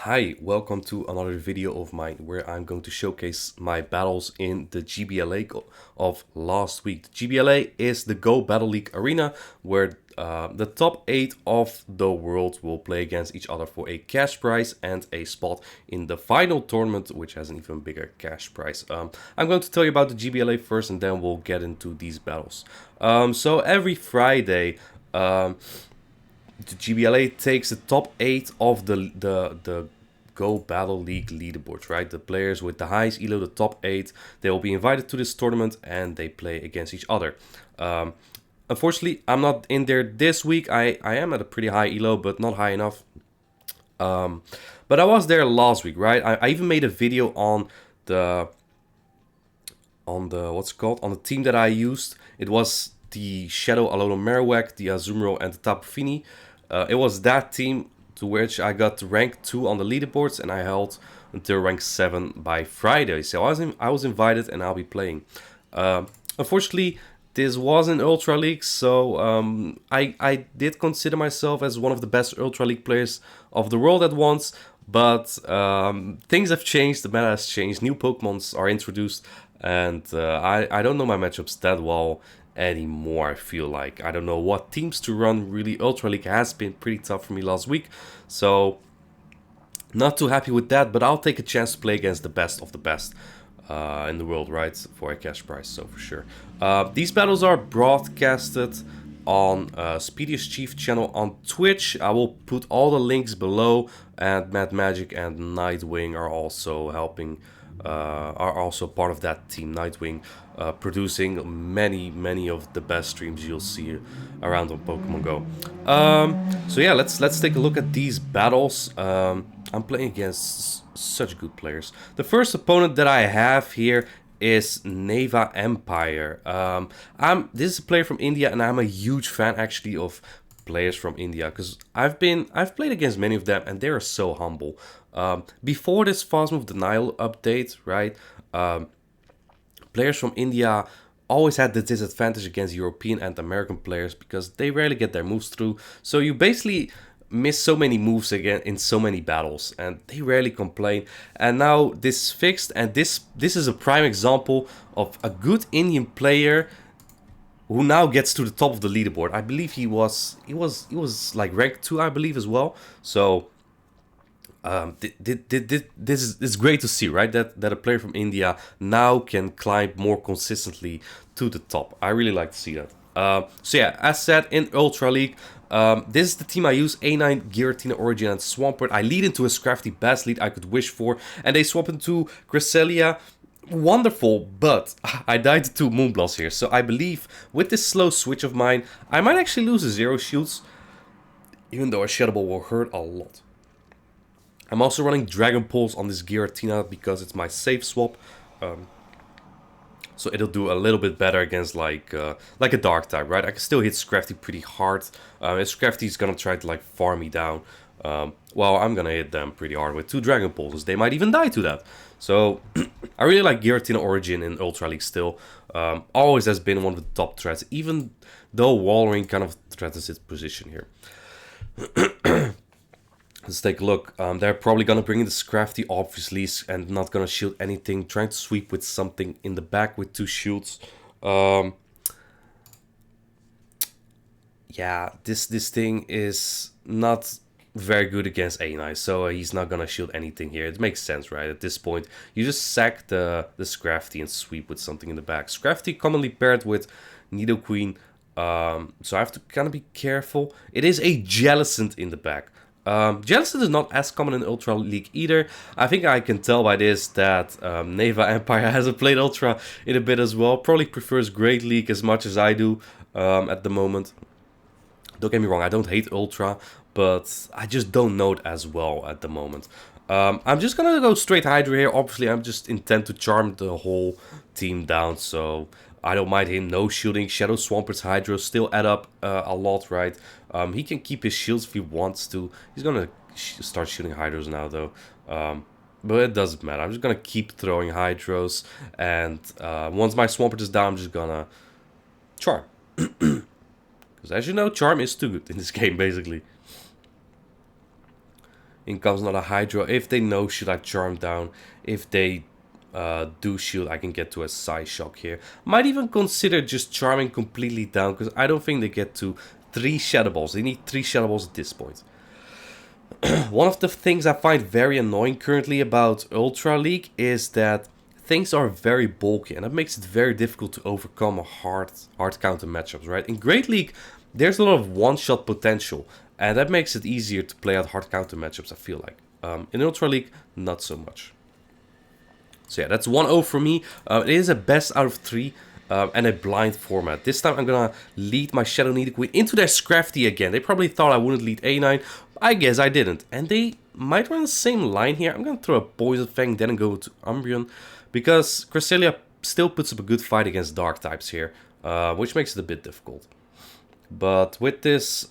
Hi, welcome to another video of mine where I'm going to showcase my battles in the GBLA of last week. The GBLA is the Go Battle League arena where the top 8 of the world will play against each other for a cash prize and a spot in the final tournament, which has an even bigger cash prize. I'm going to tell you about the GBLA first and then we'll get into these battles. So every Friday, the GBLA takes the top 8 of the Go Battle League leaderboards, right? The players with the highest elo, the top 8, they will be invited to this tournament and they play against each other. Unfortunately, I'm not in there this week. I am at a pretty high elo, but not high enough. But I was there last week, right? I even made a video on the what's it called, on the team that I used. It was the Shadow Alolan Marowak, the Azumarill, and the Tapu Fini. It was that team to which I got to rank 2 on the leaderboards, and I held until rank 7 by Friday. So I was invited, and I'll be playing. Unfortunately, this was an Ultra League, so I did consider myself as one of the best Ultra League players of the world at once. But things have changed, the meta has changed, new Pokemons are introduced, and I don't know my matchups that well anymore. I feel like I don't know what teams to run. Really, Ultra League has been pretty tough for me last week, so not too happy with that. But I'll take a chance to play against the best of the best in the world, right, for a cash prize. So for sure, these battles are broadcasted on Speediest Chief channel on Twitch. I will put all the links below, and Mad Magic and Nightwing are also helping. Are also part of that team. Nightwing producing many of the best streams you'll see around on Pokemon Go. So yeah, let's take a look at these battles. I'm playing against such good players. The first opponent that I have here is Neva Empire. This is a player from India, and I'm a huge fan actually of players from India because I've played against many of them, and they are so humble. Before this fast move denial update, right? Players from India always had the disadvantage against European and American players because they rarely get their moves through. So you basically miss so many moves again in so many battles, and they rarely complain. And now this is fixed, and this is a prime example of a good Indian player who now gets to the top of the leaderboard. I believe he was like rank 2, I believe, as well. So this is great to see, right? That a player from India now can climb more consistently to the top. I really like to see that. So yeah, as said, in Ultra League, this is the team I use: A9, Giratina, Origin, and Swampert. I lead into a Scrafty, best lead I could wish for, and they swap into Cresselia. Wonderful, but I died to Moonblast here, so I believe with this slow switch of mine, I might actually lose a Zero Shields, even though a Shadow Ball will hurt a lot. I'm also running Dragon Pulse on this Giratina because it's my safe swap. So it'll do a little bit better against like a Dark type, right? I can still hit Scrafty pretty hard. If Scrafty's gonna try to like farm me down, well, I'm gonna hit them pretty hard with 2 Dragon Pulses. They might even die to that. So I really like Giratina Origin in Ultra League still. Always has been one of the top threats, even though Walrein kind of threatens its position here. Let's take a look. They're probably going to bring in the Scrafty, obviously, and not going to shield anything. Trying to sweep with something in the back with 2 shields. Yeah, this thing is not very good against A9, so he's not going to shield anything here. It makes sense, right? At this point, you just sack the Scrafty and sweep with something in the back. Scrafty commonly paired with Nidoqueen, so I have to kind of be careful. It is a Jellicent in the back. Jellicent is not as common in Ultra League either. I think I can tell by this that Neva Empire hasn't played Ultra in a bit as well. Probably prefers Great League as much as I do at the moment. Don't get me wrong, I don't hate Ultra, but I just don't know it as well at the moment. I'm just gonna go straight Hydra here. Obviously, I'm just intent to charm the whole team down, so I don't mind him no shielding. Shadow Swampert's Hydro still add up a lot, right? He can keep his shields if he wants to. He's gonna start shooting Hydros now, though. But it doesn't matter. I'm just gonna keep throwing Hydros, and once my Swampert is down, I'm just gonna charm. Because as you know, charm is too good in this game, basically. in comes another Hydro. If they no shield, I charm down. If they do shield, I can get to a Psy Shock here. Might even consider just charming completely down, because I don't think they get to 3 Shadow Balls. They need 3 Shadow Balls at this point. One of the things I find very annoying currently about Ultra League is that things are very bulky, and that makes it very difficult to overcome a hard counter matchups, right? In Great League, there's a lot of one-shot potential, and that makes it easier to play out hard counter matchups, I feel like. In Ultra League, not so much. So yeah, that's 1-0 for me. It is a best out of 3 and a blind format. This time I'm gonna lead my Shadow Nidoqueen into their Scrafty again. They probably thought I wouldn't lead A9. I guess I didn't. And they might run the same line here. I'm gonna throw a Poison Fang, then go to Umbreon, because Cresselia still puts up a good fight against Dark types here, which makes it a bit difficult. But with this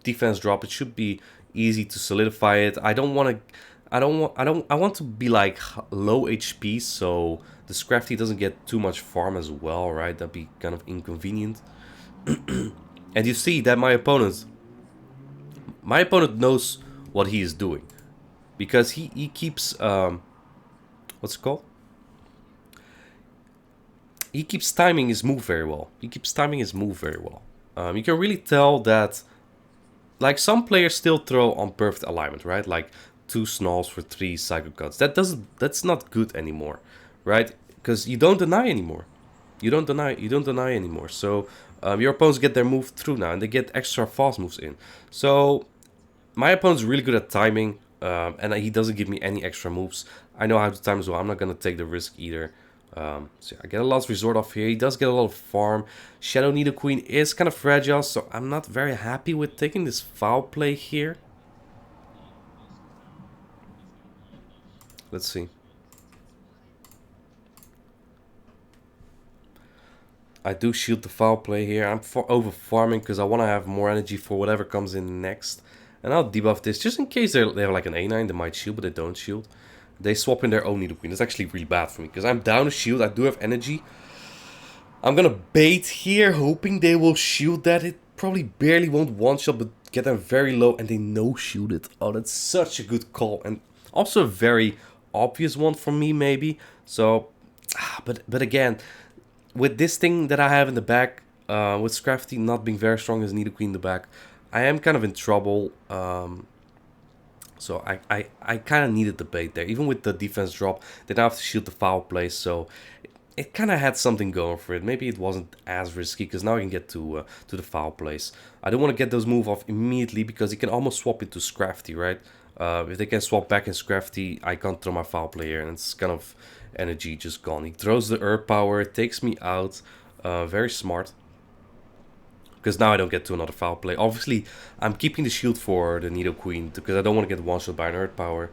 defense drop, it should be easy to solidify it. I want to be like low HP, so the Scrafty doesn't get too much farm as well, right? That'd be kind of inconvenient. And you see that my opponent knows what he is doing, because he keeps what's it called? He keeps timing his move very well. You can really tell that, like, some players still throw on perfect alignment, right? Like 2 Snarls for 3 Psycho Cuts. That's not good anymore, right? Because you don't deny anymore. You don't deny anymore. So your opponents get their move through now, and they get extra fast moves in. So my opponent's really good at timing, and he doesn't give me any extra moves. I know how to time as well. I'm not gonna take the risk either. So yeah, I get a last resort off here. He does get a lot of farm. Shadow Nidoqueen is kind of fragile, so I'm not very happy with taking this foul play here. Let's see. I do shield the foul play here. I'm over farming because I want to have more energy for whatever comes in next. And I'll debuff this just in case they have like an A9. They might shield, but they don't shield. They swap in their own Nidoqueen. That's actually really bad for me, because I'm down to shield. I do have energy. I'm gonna bait here, hoping they will shield that. It probably barely won't one-shot, but get them very low, and they no-shield it. Oh, that's such a good call. And also a very obvious one for me, maybe. So, but again, with this thing that I have in the back, with Scrafty not being very strong as Nidoqueen in the back, I am kind of in trouble. So I kind of needed the bait there. Even with the defense drop, they now have to shield the foul play, so it kind of had something going for it. Maybe it wasn't as risky, because now I can get to the foul plays. I don't want to get those move off immediately, because he can almost swap into Scrafty, right? If they can swap back in Scrafty, I can't throw my foul play here, and it's kind of energy just gone. He throws the Earth Power, takes me out. Very smart. Because now I don't get to another foul play. Obviously, I'm keeping the shield for the Nidoqueen, because I don't want to get one-shot by an Earth Power.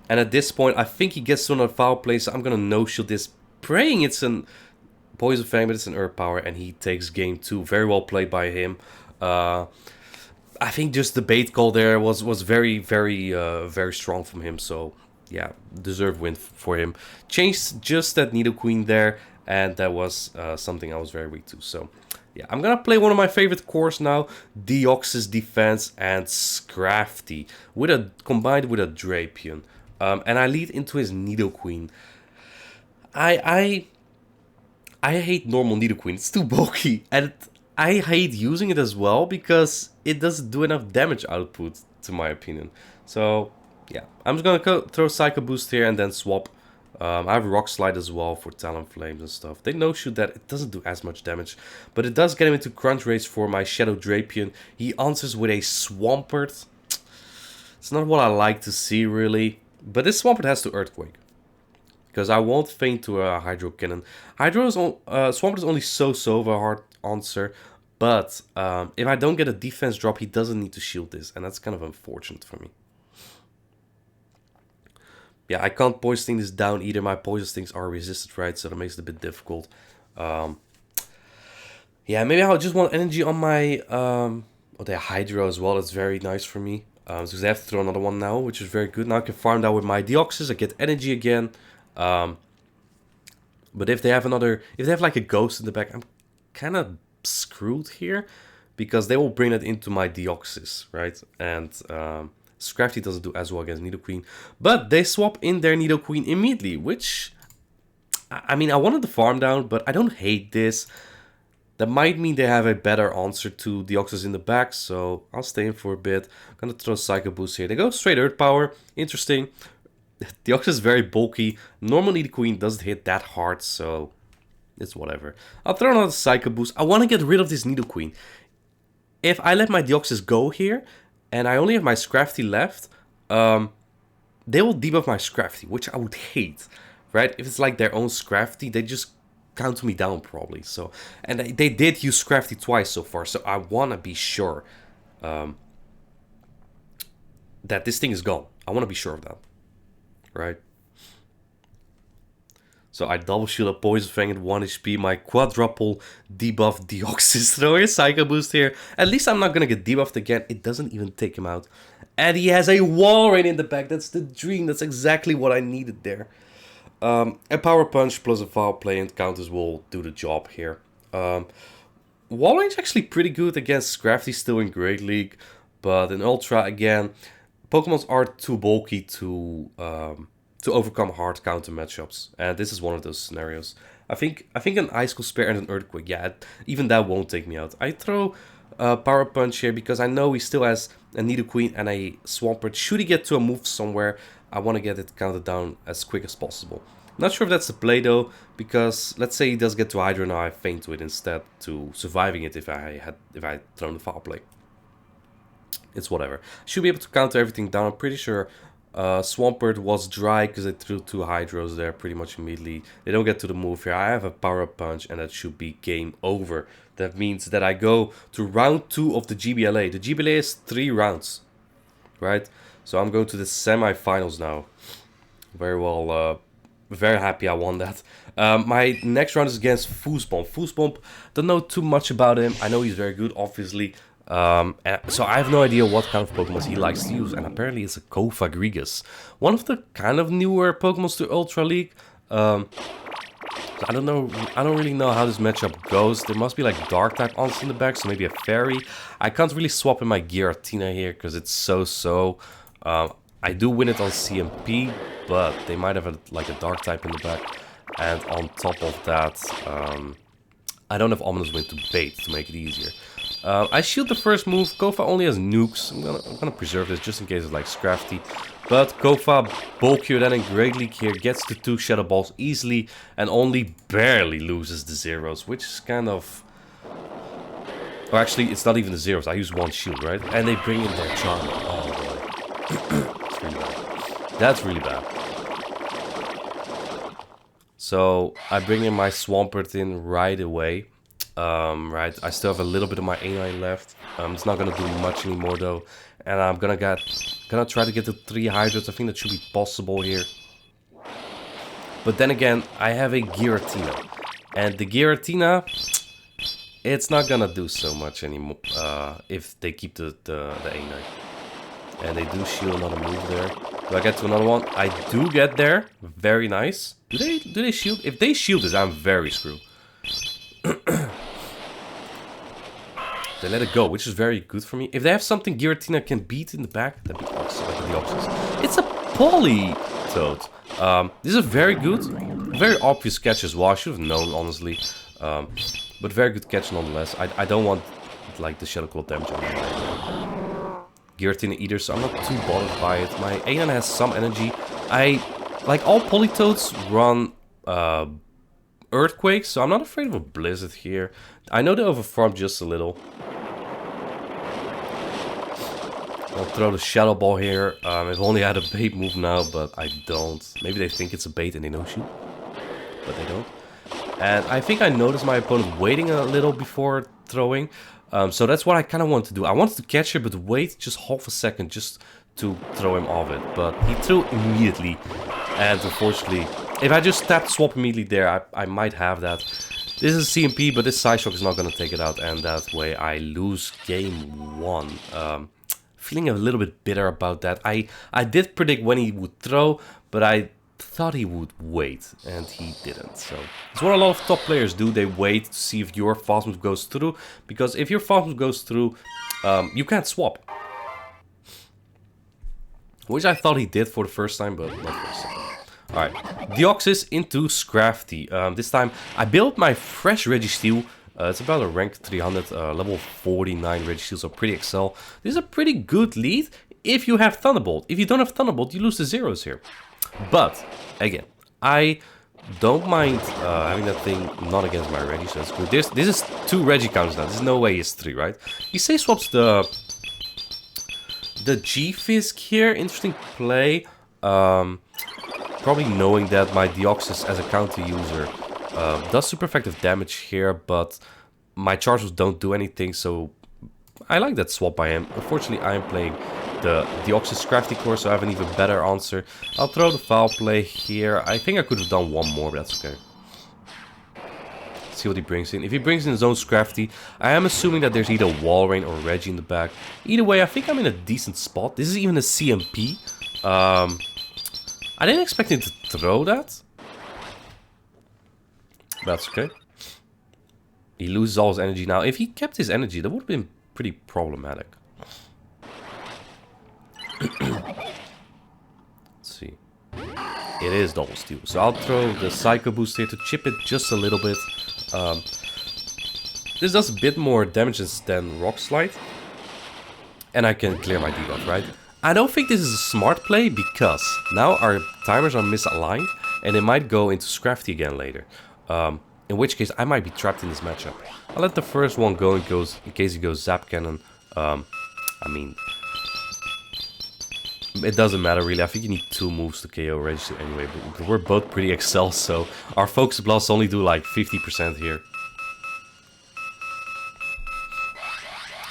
And at this point, I think he gets to another foul play, so I'm going to no-shield this, praying it's an Poison Fang, but it's an Earth Power, and he takes game 2. Very well played by him. I think just the bait call there was very, very strong from him, so yeah, deserved win for him. Changed just that Nidoqueen there, and that was something I was very weak to, so yeah, I'm gonna play one of my favorite cores now, Deoxys Defense and Scrafty, combined with a Drapion. And I lead into his Nidoqueen. I hate normal Nidoqueen. It's too bulky, and I hate using it as well, because it doesn't do enough damage output, to my opinion. So yeah, I'm just gonna throw Psycho Boost here and then swap. I have Rock Slide as well for Talonflames and stuff. They no-shoot that. It doesn't do as much damage, but it does get him into Crunch Race for my Shadow Drapion. He answers with a Swampert. It's not what I like to see, really. But this Swampert has to Earthquake, because I won't feint to a Hydro Cannon. Swampert is only so of a hard answer, but if I don't get a defense drop, he doesn't need to shield this, and that's kind of unfortunate for me. Yeah, I can't Poison Sting this down either. My Poison Stings are resisted, right? So that makes it a bit difficult. Yeah, maybe I'll just want energy on my the Hydro as well. That's very nice for me. So I have to throw another one now, which is very good. Now I can farm that with my Deoxys. I get energy again. But if they have like a Ghost in the back, I'm kind of screwed here, because they will bring it into my Deoxys, right? And Scrafty doesn't do as well against Nidoqueen. But they swap in their Nidoqueen immediately, which... I mean, I wanted the farm down, but I don't hate this. That might mean they have a better answer to Deoxys in the back, so I'll stay in for a bit. I'm gonna throw Psycho Boost here. They go straight Earth Power. Interesting. Deoxys is very bulky. Normally the Queen doesn't hit that hard, so it's whatever. I'll throw another Psycho Boost. I want to get rid of this Nidoqueen. If I let my Deoxys go here, and I only have my Scrafty left, they will debuff my Scrafty, which I would hate, right? If it's like their own Scrafty, they just count me down probably. So, and they did use Scrafty twice so far, so I want to be sure that this thing is gone. I want to be sure of that, right? So I double shield a Poison Fang at 1 HP, my quadruple debuff Deoxys, throw a Psycho Boost here. At least I'm not gonna get debuffed again, it doesn't even take him out. And he has a wall right in the back, that's the dream, that's exactly what I needed there. A Power Punch plus a Foul Play and counters will do the job here. Wall range actually pretty good against Scrafty, still in Great League, but in Ultra again, Pokemons are too bulky to overcome hard counter matchups, and this is one of those scenarios. I think an Ice Cold Spear and an Earthquake, yeah, even that won't take me out. I throw Power Punch here because I know he still has a Nidoqueen and a Swampert. Should he get to a move somewhere, I want to get it counted down as quick as possible. Not sure if that's the play though, because let's say he does get to Hydro now, I feint to it instead to surviving it if I had thrown the Foul Play. It's whatever. Should be able to counter everything down. I'm pretty sure Swampert was dry because I threw 2 Hydros there pretty much immediately. They don't get to the move here. I have a Power Up Punch and that should be game over. That means that I go to round 2 of the GBLA. The GBLA is 3 rounds, right? So I'm going to the semifinals now. Very well, very happy I won that. My next round is against Foosbomb. Foosbomb, don't know too much about him. I know he's very good, obviously. So I have no idea what kind of Pokemon he likes to use, and apparently it's a Kofagrigus, one of the kind of newer Pokemon to Ultra League. So I don't really know how this matchup goes. There must be like Dark type ons in the back, so maybe a Fairy. I can't really swap in my Giratina here because it's so. I do win it on CMP, but they might have like a Dark type in the back, and on top of that, I don't have Ominous Wind to bait to make it easier. I shield the first move. Kofa only has nukes. I'm gonna preserve this just in case it's like Scrafty. But Kofa, bulkier than in Great League here, gets the 2 Shadow Balls easily and only barely loses the zeros, which is kind of... Or actually, it's not even the zeros. I use 1 shield, right? And they bring in their Charm. Oh boy. It's really bad. That's really bad. So I bring in my Swampert in right away. Right, I still have a little bit of my A9 left. It's not gonna do much anymore though, and I'm gonna try to get to 3 Hydros. I think that should be possible here. But then again, I have a Giratina, and the Giratina, it's not gonna do so much anymore if they keep the A9. And they do shield another move there. Do I get to another one? I do get there. Very nice. Do they shield? If they shield this, I'm very screwed. They let it go, which is very good for me. If they have something Giratina can beat in the back, that'd be awesome. Like the opposites. It's a Politoed. This is a very good, very obvious catch as well. I should have known, honestly. But very good catch nonetheless. I don't want like the Shadow Claw damage on me. Giratina either, so I'm not too bothered by it. My A9 has some energy. Like all Politoads run Earthquake, so I'm not afraid of a Blizzard here. I know they overfarmed just a little. I'll throw the Shadow Ball here. I've only had a bait move now, but I don't. Maybe they think it's a bait and they no shoot, but they don't. And I think I noticed my opponent waiting a little before throwing. So that's what I kind of wanted to do. I wanted to catch her, but wait just half a second just to throw him off it. But he threw immediately, and unfortunately, if I just tapped swap immediately there, I might have that. This is CMP, but this Psyshock is not going to take it out, and that way I lose game 1. Feeling a little bit bitter about that. I did predict when he would throw, but I thought he would wait, and he didn't. So it's what a lot of top players do. They wait to see if your fast move goes through, because if your fast move goes through, you can't swap. which I thought he did for the first time, but not for the second. Alright, Deoxys into Scrafty. This time I built my fresh Registeel. It's about a rank 300, level 49 Registeel, so pretty excel. This is a pretty good lead if you have Thunderbolt. If you don't have Thunderbolt, you lose the zeros here. But, again, I don't mind having that thing not against my Reggie, so that's good. This is 2 Reggie counters now. There's no way it's 3, right? He say swaps the G-Fisk here. Interesting play. Probably knowing that my Deoxys as a counter user does super effective damage here, but my charges don't do anything, so I like that swap by him. Unfortunately, I am playing the Deoxys Scrafty core, so I have an even better answer. I'll throw the foul play here. I think I could have done one more, but that's okay. See what he brings in. If he brings in his own Scrafty, I am assuming that there's either Walrein or Reggie in the back. Either way, I think I'm in a decent spot. This is even a CMP. I didn't expect him to throw that. That's okay. He loses all his energy now. If he kept his energy, that would have been pretty problematic. Let's see. It is double steal. So I'll throw the Psycho Boost here to chip it just a little bit. This does a bit more damage than Rock Slide. And I can clear my debuff, right? I don't think this is a smart play because now our timers are misaligned and they might go into Scrafty again later. In which case I might be trapped in this matchup. I'll let the first one go in case he goes Zap Cannon. I mean, it doesn't matter really. I think you need 2 moves to KO Reggie anyway, but we're both pretty excel, so our Focus Blasts only do like 50% here.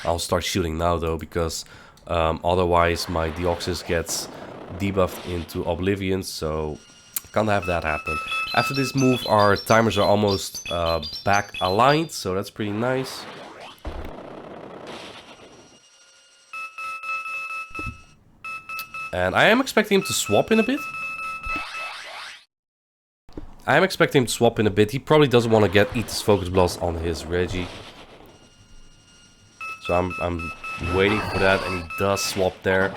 I'll start shooting now though, because otherwise my Deoxys gets debuffed into Oblivion, so can't have that happen. After this move, our timers are almost back aligned, so that's pretty nice. And I am expecting him to swap in a bit. He probably doesn't want to eat his Focus Blast on his Reggie. So I'm waiting for that, and he does swap there.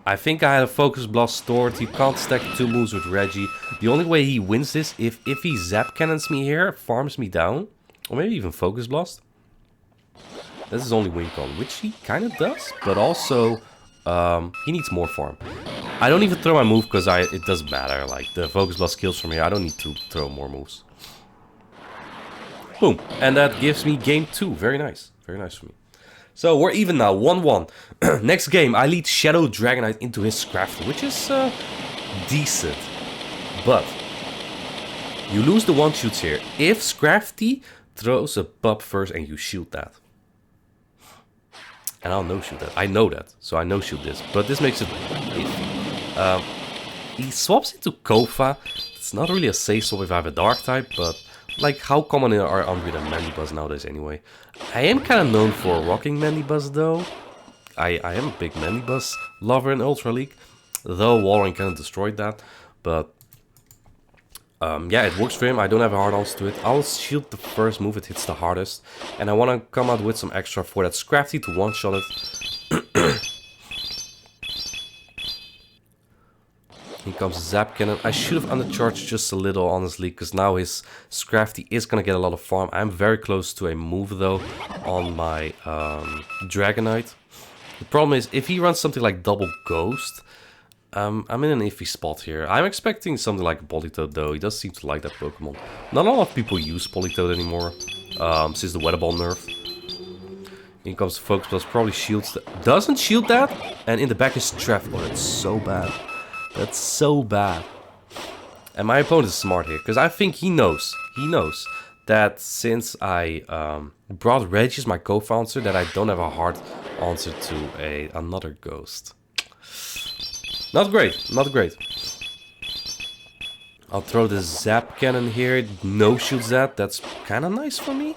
I think I had a Focus Blast stored. He can't stack 2 moves with Reggie. The only way he wins this, if he Zap Cannons me here, farms me down, or maybe even Focus Blast. That's his only win con, which he kind of does, but also he needs more farm. I don't even throw my move because it doesn't matter. Like, the Focus Blast kills from here. I don't need to throw more moves. Boom. And that gives me game 2. Very nice. Very nice for me. So we're even now, 1-1. Next game, I lead Shadow Dragonite into his Scrafty, which is decent. But you lose the 1-shoots here. If Scrafty throws a pup first and you shoot that. And I'll no-shoot that. I know that, so I no-shoot this. But this makes it iffy. He swaps into Kofa. It's not really a safe swap if I have a Dark type, but like, how common are Umbreon and Mandibuzz nowadays anyway? I am kind of known for rocking Mandibuzz though. I am a big Mandibuzz lover in Ultra League. Though Walrein kind of destroyed that. But yeah, it works for him. I don't have a hard answer to it. I'll shield the first move, it hits the hardest. And I want to come out with some extra for that Scrafty to one-shot it. Here comes Zap Cannon. I should have undercharged just a little, honestly, because now his Scrafty is going to get a lot of farm. I'm very close to a move, though, on my Dragonite. The problem is, if he runs something like Double Ghost, I'm in an iffy spot here. I'm expecting something like Politoed, though. He does seem to like that Pokemon. Not a lot of people use Politoed anymore, since the Weather Ball nerf. Here comes the Focus Blast, probably shields that. Doesn't shield that, and in the back is Treff. Oh, that's so bad. That's so bad. And my opponent is smart here, because I think he knows that since I brought Reggie as my co-answer, that I don't have a hard answer to another Ghost. Not great, not great. I'll throw the Zap Cannon here, no shoots that, that's kind of nice for me.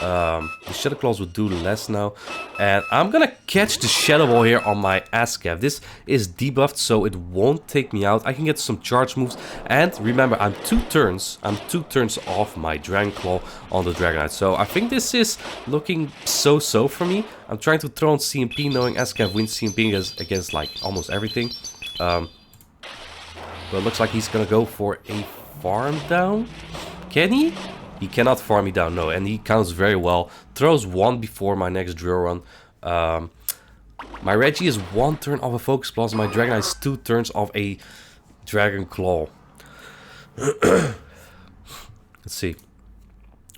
The Shadow Claws will do less now. And I'm gonna catch the Shadow Ball here on my Ascav. This is debuffed, so it won't take me out. I can get some charge moves. And remember, I'm two turns off my Dragon Claw on the Dragonite. So I think this is looking so-so for me. I'm trying to throw on CMP, knowing Ascav wins CMP against like almost everything. But it looks like he's gonna go for a farm down. Can he? He cannot farm me down, no, and he counts very well. Throws one before my next drill run. My Reggie is 1 turn of a Focus Blast. My Dragonite is 2 turns of a Dragon Claw. Let's see.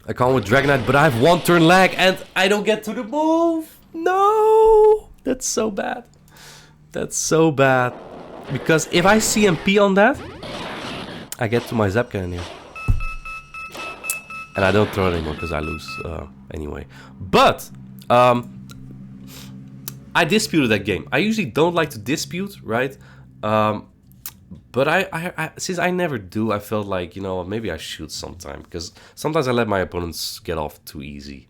I come with Dragonite, but I have 1 turn lag, and I don't get to the move. No, that's so bad. That's so bad. Because if I CMP on that, I get to my Zap Cannon here. And I don't throw it anymore because I lose anyway. But I disputed that game. I usually don't like to dispute, right? But I since I never do, I felt like, you know, maybe I should sometime. Because sometimes I let my opponents get off too easy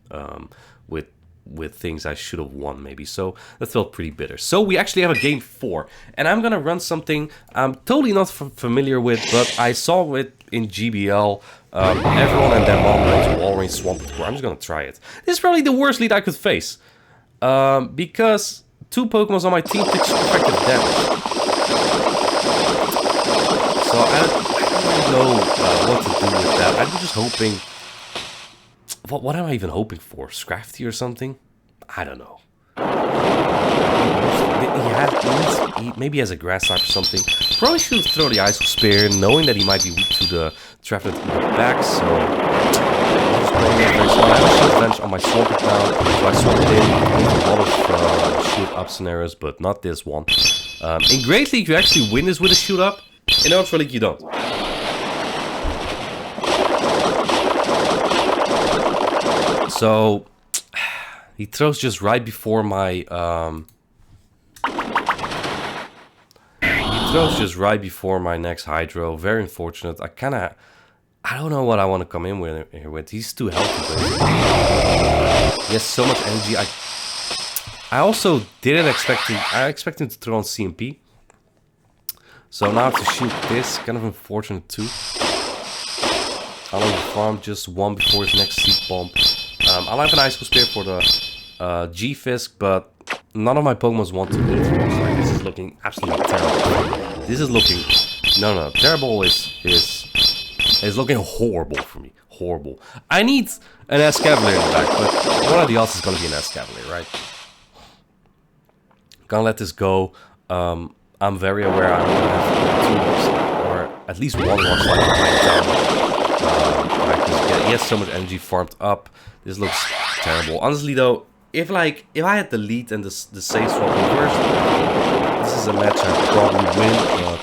with things I should have won maybe. So that felt pretty bitter. So we actually have a game 4. And I'm going to run something I'm totally not familiar with, but I saw it in GBL. Everyone and their mom knows Wall Range Swampert Core. I'm just going to try it. This is probably the worst lead I could face. Because 2 Pokemon on my team took effective damage. So I don't know what to do with that. I'm just hoping... What am I even hoping for? Scrafty or something? I don't know. Maybe he has a Grass type or something. Probably should throw the Ice Spear, knowing that he might be weak to the Traplet in the back. So I'll just play that very small. I have a Shield Bench on my Swampert now, so I swap it in with a lot of Shield Up scenarios, but not this one. In Great League, you actually win this with a Shield Up. In Ultra League, you don't. So he throws just right before my next Hydro. Very unfortunate. I don't know what I want to come in with here with. He's too healthy, but he has so much energy. I also didn't expect him. I expect him to throw on CMP. So now I have to shoot this. Kind of unfortunate too. I'll have the farm just one before his next Seed Bomb. I'll have an Ice Spear for the G-Fisk, but none of my Pokemon want to live. Like, this is looking absolutely terrible. This is looking... No. Terrible is looking horrible for me. Horrible. I need an Escavalier in the back, but one of the odds is going to be an Escavalier, right? Gonna let this go. I'm very aware I'm going to have 2 or at least 1 Rock Slide right down. He has so much energy farmed up. This looks terrible. Honestly though, if I had the lead and the save swap reversed, this is a match I probably win, but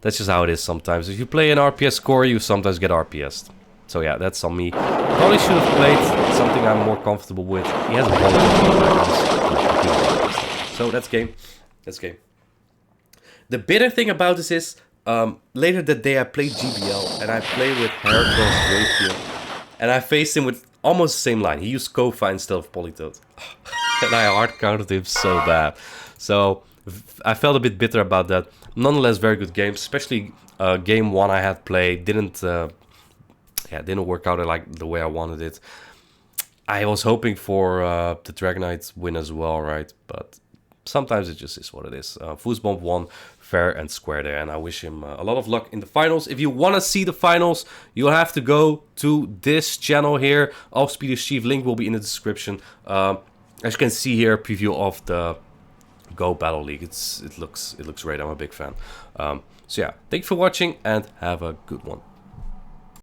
that's just how it is sometimes. If you play an RPS score, you sometimes get RPS'd. So yeah, that's on me. Probably should have played something I'm more comfortable with. He has a ball. So that's game. That's game. The bitter thing about this is, later that day I played GBL and I played with Heracross Drapier, and I faced him with almost the same line. He used Kofa instead of Politoed. And I hard counted him so bad. So I felt a bit bitter about that. Nonetheless, very good game. Especially game 1 I had played didn't work out like the way I wanted it. I was hoping for the Dragonite win as well, right? But sometimes it just is what it is. Foosbomb won fair and square there, and I wish him a lot of luck in the finals. If you want to see the finals, you'll have to go to this channel here. Offspeeder's Chief link will be in the description. As you can see here, a preview of the Go Battle League. It looks great. I'm a big fan. So yeah, thank you for watching and have a good one.